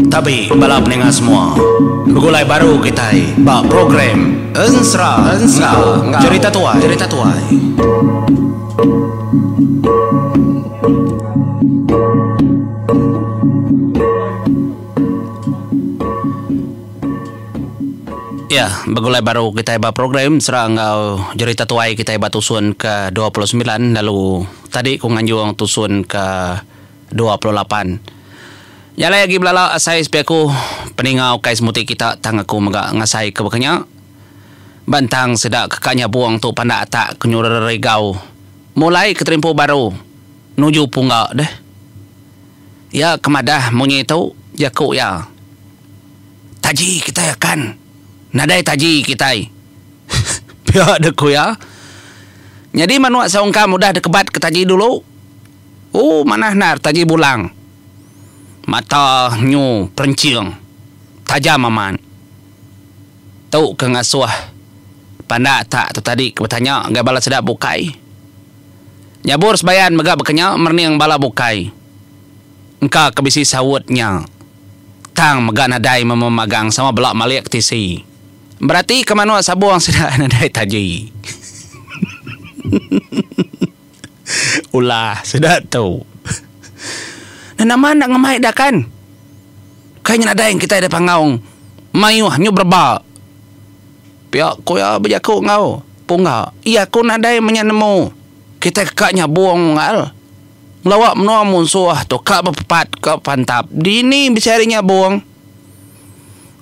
Tapi balap dengan semua begulai baru kita program Ensra cerita tuai ya begulai baru kita program serang cerita tuai kita tusun ke 29 lalu tadi ku nganjung tusun ke 28. Ya lagi belala asai sepiaku peningau kais muti kita tangaku maga ngasai ke bekanya bantang sedak kekanya buang tu panda atak kenyuregau mulai keterimpo baru nuju punga deh ya kemadah munyi tu jaku ya taji kita ya kan nadai taji kita pihak deku ya jadi manuak saungka mudah dekebat ke taji dulu mana nar taji bulang mata nyu perencing tajam aman tau ke ngasuh panda tak tu tadi bertanya gak bala sedap bukai nyabur sebayan megak bekenya merniang bala bukai engka kebisi sawutnya tang megak nadai memagang sama belak maliak tisi berarti kemana sabuang sedap nadai taji ulah sedap tu nama nak ngemai dah kan kayaknya ada yang kita ada pangaung mayuh nyu berba pihak ko ya berjaku ngau punga iya ko nadai menyanemu kita kakaknya buang ngal lawak menua munsuh to kak berpepat ke pantap dini bisarinya buang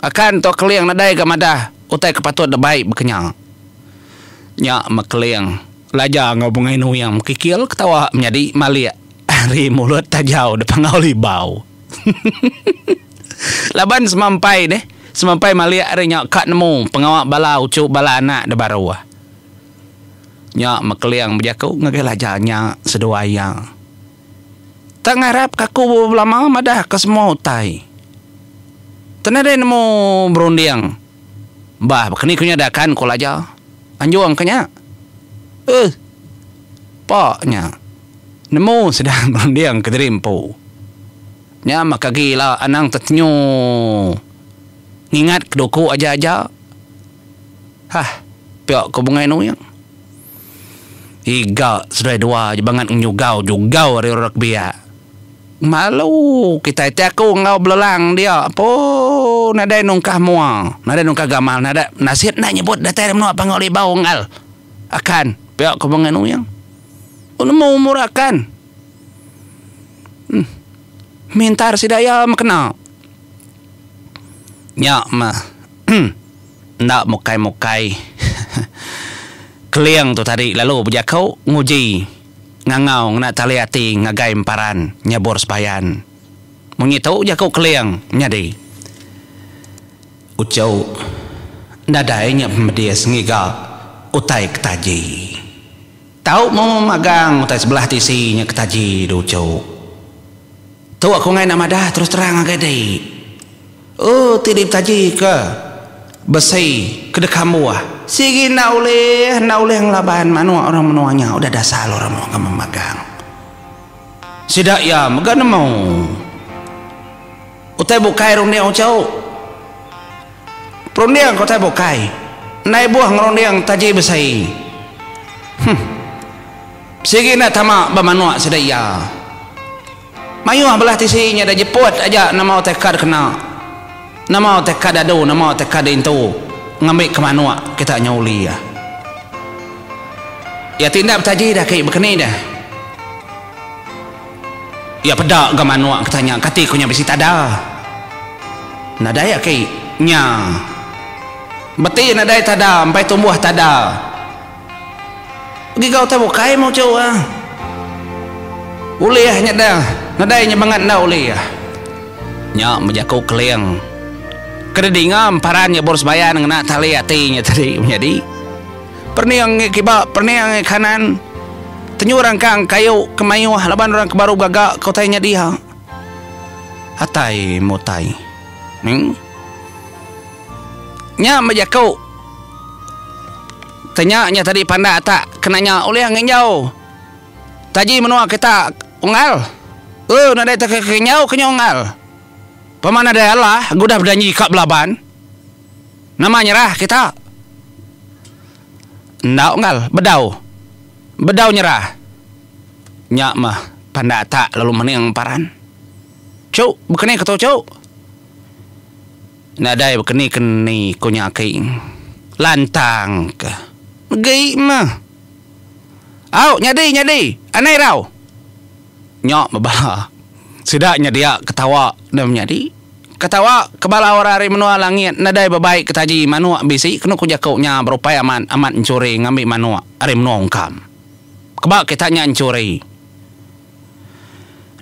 akan to keliang nadai gamadah utai kepatut da baik berkenyang nya makeliang laja ngau bungai nu yang kikil ketawa menjadi malia hari mulut tajau depan ngau libau laban semampai malia arinya kak nemu pengawak bala ucu bala anak de baru nya makeliang berjaku ngagela janya sedoaya tak ngarap kaku lama madah ke semua utai tenade nemu berundiang bah bekeni kunya dakan kulaja anjuang kenya paknya nemu sedang berundiang keterimpo nya maka gila anang tetnyo ngingat kedoku aja pihak ko bungai nu yang iga sudah dua jebangan nyugau ari orang biak malu kita itu aku ngau belelang dia po nadai nungkah mua nadai nungkah gamal nada nasihat nak nyebut datai menua pangau libau ngal akan pihak ko bungai nu yang mau umurakan mintar si daya makena nya mah ndak mukai keliang tu tadi lalu berjakau nguji ngangau ngena taliati ngagai emparan nyabor sepayan mengitu jakau keliang nyadi ucau nadainya media sengiga utai ketaji tahu mau magang utai sebelah tisinya ketaji ducau tu aku ngai nama dah terus terang agak deh tidip taji ke besi ke dekamu sigi nauleh ngelaban manua orang menuanya udah dasar orang mau memagang sidak ya megan mau utai bukai rundiang ucau rundiang kau tai bukai naik buah ngerundiang taji besi sigi nak tamak bamanua sidak ya mayuh belah tisinya dah jeput aja nama tekad kena nama tekad adu nama tekad itu ngambil ke manua kita nyauli ya tindak taji dah kayak begini dah ya pedak ke manua katanya kati kunya besi tada nadaya kayak nya beti nadaya tada sampai tumbuh tada pergi kau tahu kai mau coba uliahnya dah nadainya banget dah uliah nya menjaku keliang kedingam parannya boros bayan ngena tali hatinya tadi menjadi perniang kiba perniang kanan tenyurang kang kayu kemayuh laban orang kebaru gagak kau tanya dia hatai mutai nya menjaku tanya tadi panda tak kenanya oleh angin jauh taji menua kita Ungal. Nadai tak kenyau kenyongal. Pemana daya lah, gudah berdanyi kak belaban. Nama nyerah kita. Ndak ungal, bedau nyerah. Nyak mah pandata lalu meneng paran. Cuk, bekeni keto cuk. Nadai bekeni keni kunya king. Lantang ke. Gei mah. Au nyadi. Anai rau. Nyok mabala. Sedaknya dia ketawa dan menjadi. Ketawa kebala orang hari menua langit. Nadai babaik ketaji manua bisi. Kena kujakaunya berupaya amat mencuri ngambil manua. Hari menua ungkam. Kebak kitanya mencuri.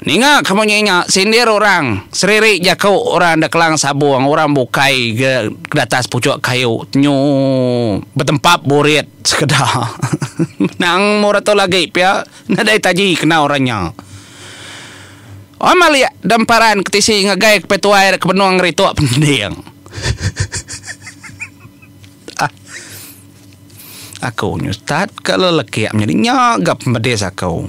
Ninga kamu nyenyak sindir orang. Seriri jakau orang dah kelang sabuang. Orang bukai ke atas pucuk kayu. Nyu bertempat burit sekedar. Nang murato lagi pia. Nadai taji kena orangnya. Malia damparan ketisi ngagay kepetuai ke benuang rito pendiang. Aku nyustat kalau leki menjadi nyagap medes aku.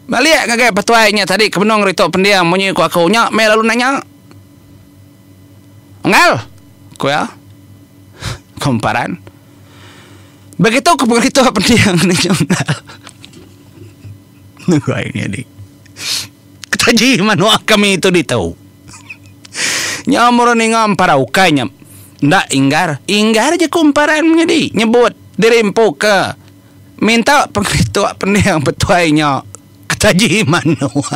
Malia ngagay petuainya tadi ke benuang rito pendiang munyi ku aku nya me lalu nanya. Ngal. Ku ya. Komparan. Begitu ke begitu pendiang ni ngal. Nggak ini adik. Ketaji manua kami itu ditahu. Nyamur ni ngam para ukainya. Ndak inggar aja kumparan menjadi nyebut dirimpu ke minta pengritu pendiang petuainya ketaji manua.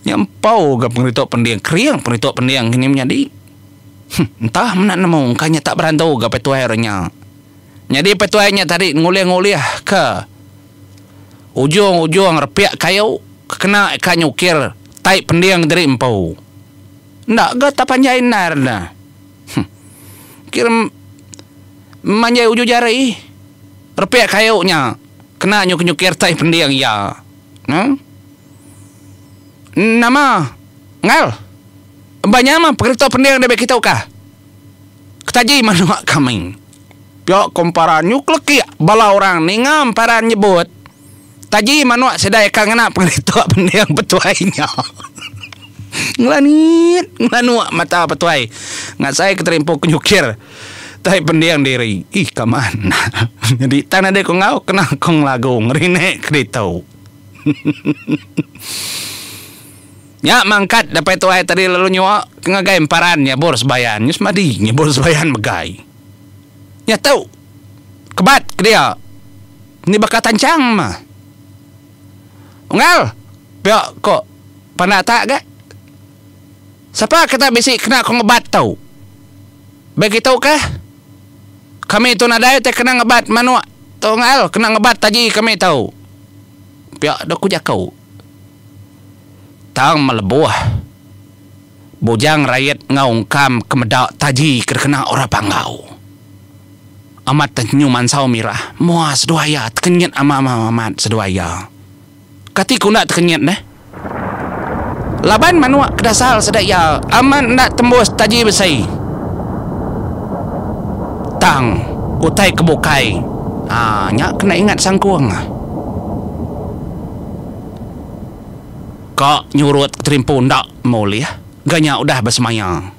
Nyampau ke pengritu pendiang kriang pengritu pendiang ini menjadi. Entah mana nemu kanya tak berantau ke petuai orangnya. Jadi petuainya tadi nguliah-nguliah ke ujung-ujung repiak kayu kena ikan nyukir tai pendiang dari empau. Ndak gak tak panjain narna. Kira manjai ujung jari repiak kayunya kena nyukir tai pendiang ya. Nama ngal banyak mah perintah pendiang dari kita kah? Ketaji manua kami. Pihak komparan nyukleki bala orang ningam paran nyebut taji manua sedaya kangana pengitua pendiang petuainya. Ngelanua mata petuai ngat saya keterimpuk kenyukir tai pendiang diri kaman. Jadi tanah dek ngau kena kong lagu ngerine kritau. Ya mangkat dapat tuai tadi lalu nyua ngagai paran nyebor sebayan nyus madi nyebor sebayan megai. Ya tahu kebat ke dia. Ini bakal tancang mah. Ungal. Biar kok panata gak? Siapa kita bisi kena kau ngebat tahu? Begitu kah? Kami itu nadai te kena ngebat manua. Tahu ngal kena ngebat taji kami tahu. Biar dak kujakau. Tang melebuah. Bujang rakyat ngaungkam kemedak taji kena orang panggau. Amat tenyu mansau mirah. Muas seduaya terkenyat amat seduaya. Kati ku nak terkenyat deh. Laban manua kedasal sedaya. Amat nak tembus taji besai. Tang utai kebukai. Nyak kena ingat sangkuang. Kak nyurut terimpu ndak mulia. Ganya udah bersemayang.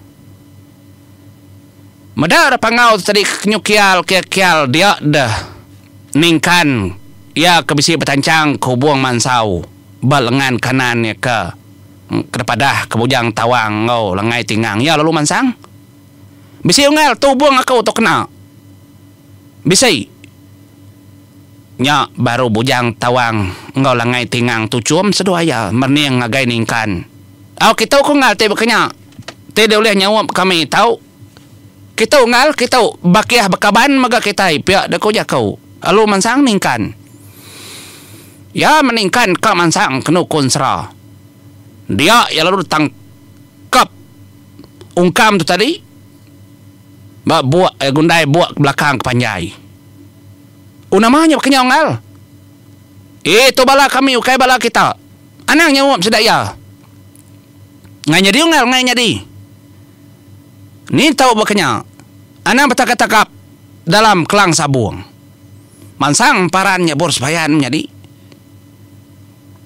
Medar pangau tadi kenyukial kial dia dah ningkan ya kebisi betancang ke buang mansau balengan kanannya ke kepada kebujang tawang ngau lengai tingang ya lalu mansang bisi ungal tu buang aku tu kena bisi nya baru bujang tawang ngau lengai tingang tu cum seduaya merniang ngagai ningkan kita ku ngal te bekenya te dia boleh nyawap kami tahu. Kita ngal kita bakiah bakaban maga kita pihak dako jakau alu mansang ningkan ya meningkan ka mansang kenu konsra dia ya lalu tangkap ungkam tu tadi buat gundai buat ke belakang ke panjai unamanya bakanya ngal itu bala kami ukai bala kita anang nyawap sedaya ngai nyadi ngal ngai nyadi. Ni tahu bakanya anak bertakap-takap dalam kelang sabuang. Mansang parannya bors bayan jadi.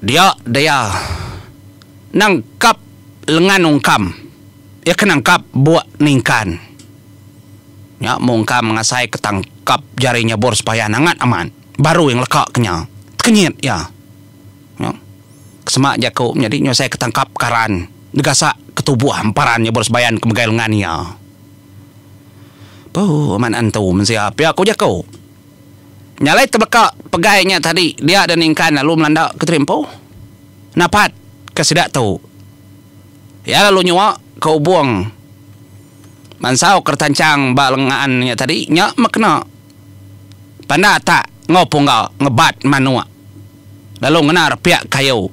Dia nangkap lengan ungkam. Ya kenangkap buat ningkan. Ya mungkam ngasai ketangkap jarinya bors bayan angat aman. Baru yang lekak kenya. Kenyit ya. Ya. Kesemak jaku jadi nyo saya ketangkap karan. Negasa ketubuh parannya bors bayan kemegai lengannya. Man antu mensiap ya aku jaku. Nyalai terbekak pegainya tadi. Dia ada ningkan lalu melanda ke terimpo. Napat kesidak tu. Ya lalu nyuak kau buang. Mansau kertancang balengannya tadi. Nyak makna. Panda tak ngopong kau ngebat manua. Lalu ngenar piak kayu.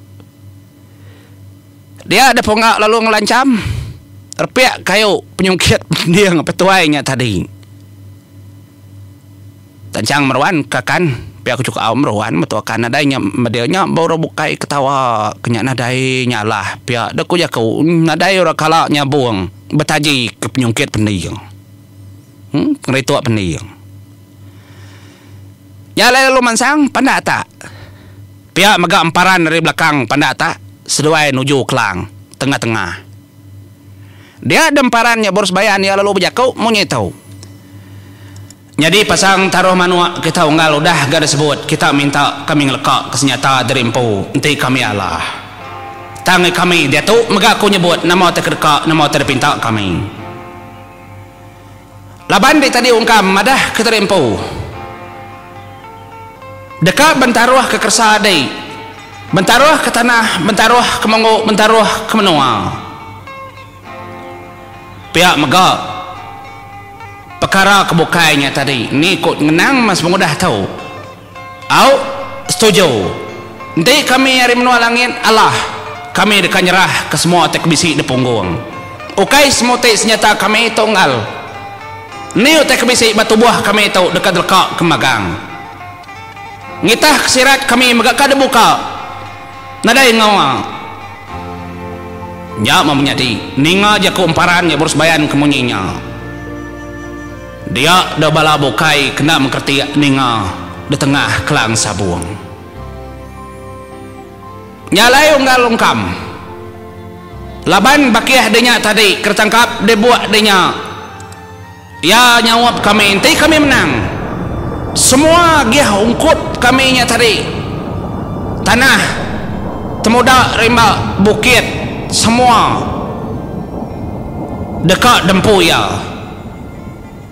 Dia ada ponggak lalu ngelancam. Repiak kayu penyungkit dia ngepetuainya tadi. Tancang meruan kakan pihak cukup awam meruan metuakan nadainya medianya baru bukai ketawa kenyak nadai nyalah pihak deku jakau nadai ora kala nyabung betaji ke penyungkit pendiang ngeritua pendiang nyalai lalu mansang pandata pihak megak emparan dari belakang pandata seduai nuju kelang tengah-tengah dia demparannya boros bayan ya lalu bejakau munyetau. Jadi pasang taruh manua kita unggal udah gak disebut kita minta kami ngelekak kesenyata dari empu nanti kami Allah tangi kami dia tu mega aku nyebut nama terkedekak nama terpinta kami laban di tadi ungkam madah ke terempu dekat bentaruah ke kersadai bentaruah ke tanah bentaruah ke monggo bentaruah ke menua pihak mega perkara kebukainya tadi ni kot ngenang mas mengudah tahu au setuju nanti kami hari menua langit Allah kami dekat nyerah ke semua tek bisi di punggung ukai semua tek senjata kami tunggal ni tek bisi batu buah kami tahu dekat lekak kemagang ngitah kesirat kami megak kada buka nadai ngawa nya menyadi ninga jaku emparan ya borus bayan kemunyinya dia dah bala bukai kena mengerti ninga di tengah kelang sabuang nyalai unggal ungkam laban bakiah denya tadi kertangkap dia buat denya ya nyawab kami nanti kami menang semua giah ungkut kami nya tadi tanah temuda rimba bukit semua dekat dempu ya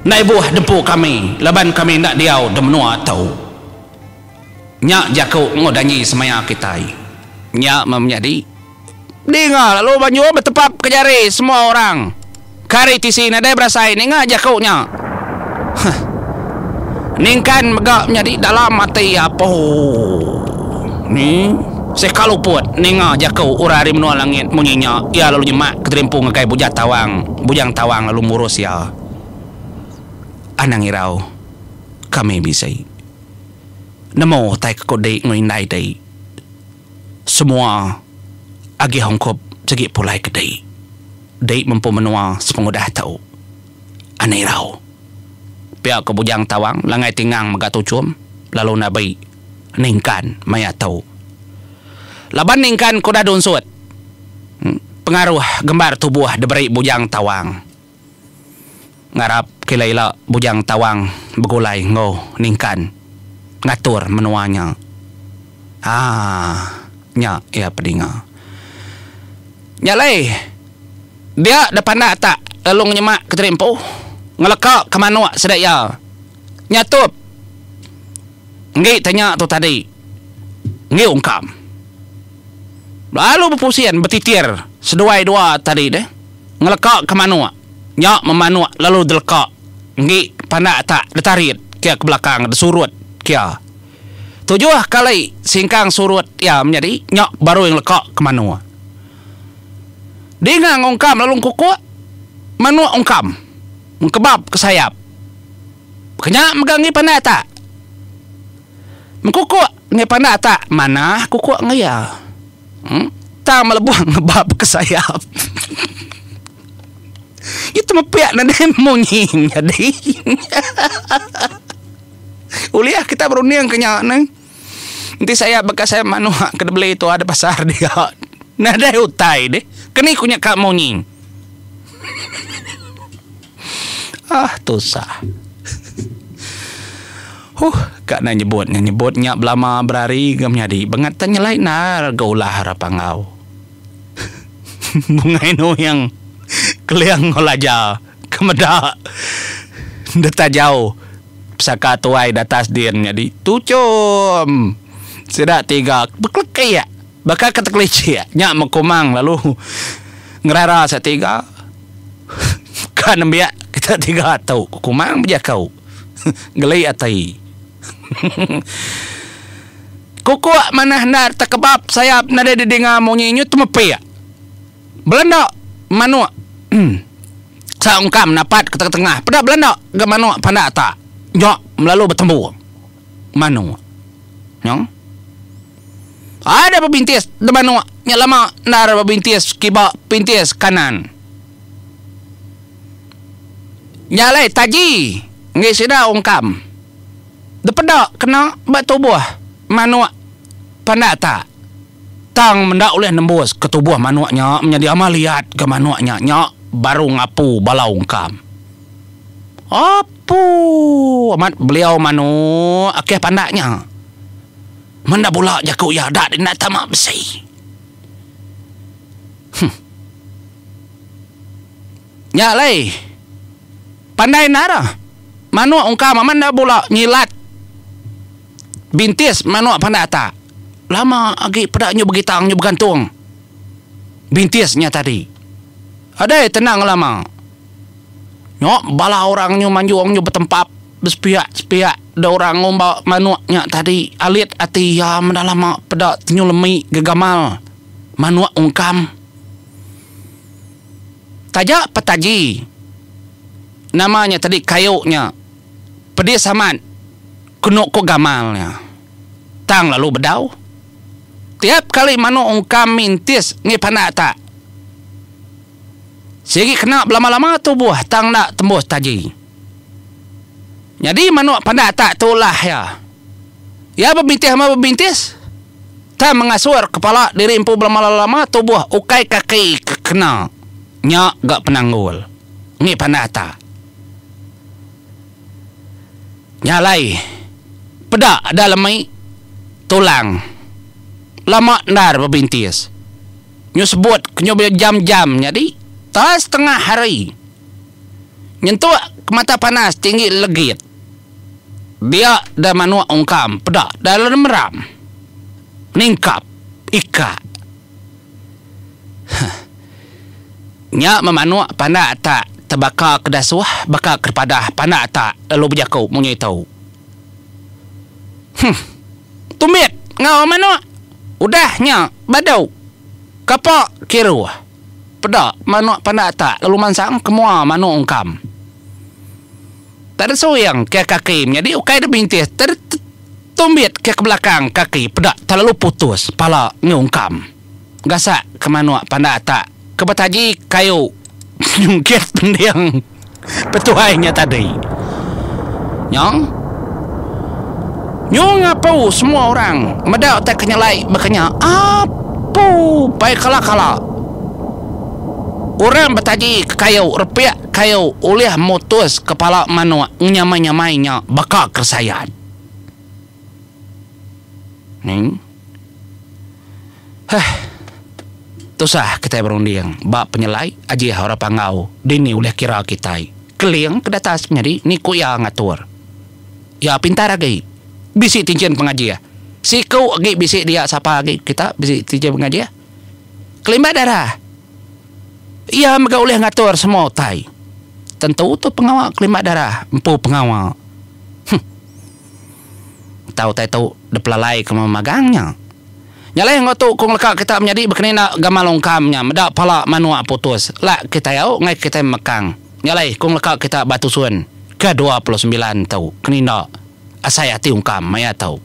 naibuh dempu kami laban kami nak diau demenua tahu nyak jakau ngodanyi semaya kita nyak menyadi dengar lalu banyu bertepap ke jari semua orang kari tisi nadai berasai ninga jakau nya ningkan megak menjadi dalam mati apa ni sekalu put ninga jakau urari menua langit munyinya ya lalu nyemak keterimpu ngekai bujang tawang lalu murus ya anang irau kami bisai namo tai kode ngoindai dai semua agi hongkop segi pulai kedai dai mampu menua sepengudah tahu anang irau pihak kebujang tawang langai tingang megatucum lalu nabai ningkan maya tahu laban ningkan kuda dunsut pengaruh gembar tubuh diberi bujang tawang ngarap kilaila bujang tawang begulai ngo ningkan ngatur menuanya nya ya pedinga nyalai dia depan tak lalu nyemak ke terimpo ngelekak ke manua sedaya nyatup ngi tanya tu tadi ngi ungkam lalu berpusian bertitir seduai dua tadi deh ngelekak ke manua nyak memanua lalu delekak ngi pandak tak detarit kia ke belakang desurut kia tujuh kali singkang surut ya menjadi nyak baru yang lekak ke manua dia ngongkam lalu kuku manua ungkam mengkebab ke sayap kenyak megangi pandak tak mengkuku ngi pandak tak mana kuku ngaya tak melebuang ngebab ke sayap itu mepiak na dem monying jadi Uliah kita berunding kenya neng. Nanti saya bekas saya manua ke beli itu ada pasar dia. Nada utai deh. Keni kunya kak monying. Tusah. Kak na nyebutnya belama berari gamnya di banget tanya lain nar gaulah harapangau. Bunga ino yang keliang ngolaja kemeda data jauh saka tuai datas dirnya di tucum sedak tiga beklek ya bakal keteklici ya nyak mekumang lalu ngerara setiga kan biak kita tiga tahu kumang bija kau gelai atai kuku mana nar takebab sayap nade didengar monyinyu tumepe ya Belanda manua sa ungkam napat ke tengah pada Belanda ga manua panda ta nyok melalu bertemu manua nyong ada pebintis de manua nya lama nar pebintis kiba pintis kanan nyalai taji ngai sida ungkam de pada kena batu buah manua panda ta tang mendak oleh nembus ke tubuh manuaknya menjadi amaliat ke manuaknya nya baru ngapu balau ungkam apu amat beliau manu akeh pandaknya menda pula jaku ya dak nak tamak besi nya lai pandai nara manuak ungkam menda pula nyilat bintis manuak pandata lama agi pedaknya begitang nyu bergantung bintisnya tadi ada tenang lama nyok bala orang nyu manjuang nyu bertempap bespiak da orang ngomba manuaknya tadi alit ati ya mendalama pedak nyu lemi gegamal manuak ungkam tajak petaji namanya tadi kayunya pedis saman kunuk ko gamalnya tang lalu bedau tiap kali manu ungkam mintis ni panak tak segi kena lama-lama tubuh tang nak tembus taji jadi manu panak tak tulah ya berbintis sama berbintis tak mengasur kepala diri empu lama-lama tubuh ukai kaki kena nyak gak penanggul ni panak tak nyalai pedak dalam mai tulang lama nar berbintis nyu sebut kenyo jam-jam jadi tas tengah hari nyentuh ke mata panas tinggi legit dia dah manua ungkam pedak dalam meram ningkap ika nya memanua pandak tak terbakar kedasuh bakar kepada pandak tak lalu berjakau munyai tahu tumit ngau manua udahnya badau kapak kiru pedak manuk pandak tak lalu mansang kemua manuk ungkam tak ada soyang ke kaki jadi ukai dah bintis tumbit ke belakang kaki pedak terlalu putus pala ngungkam gasak ke manuk pandak tak ke betaji kayu nyungkit pendiang petuainya tadi nyong nyong apa semua orang medak tak kenyalai berkenya apa baik kala orang bertaji kayu repiak kayu oleh mutus kepala manua nyamai-nyamainya bakal kersayan ning tusah kita berunding bak penyelai aji harap pangau dini oleh kira kita keliang ke atas menjadi ni kuya ngatur ya pintar lagi bisik tincin pengaji ya si kau lagi bisik dia siapa lagi kita bisik tincin pengaji ya kelimbat darah ia mereka boleh ngatur semua tai tentu tu pengawal kelimbat darah empu pengawal tahu depelalai ke magangnya nyalai ngotu kong lekak kita menjadi berkenina gamal ongkamnya medak pala manua putus lah kita yau ngai kita mekang nyalai kong lekak kita batu suan ke 29 tahu kenina asai hati ungkam maya tahu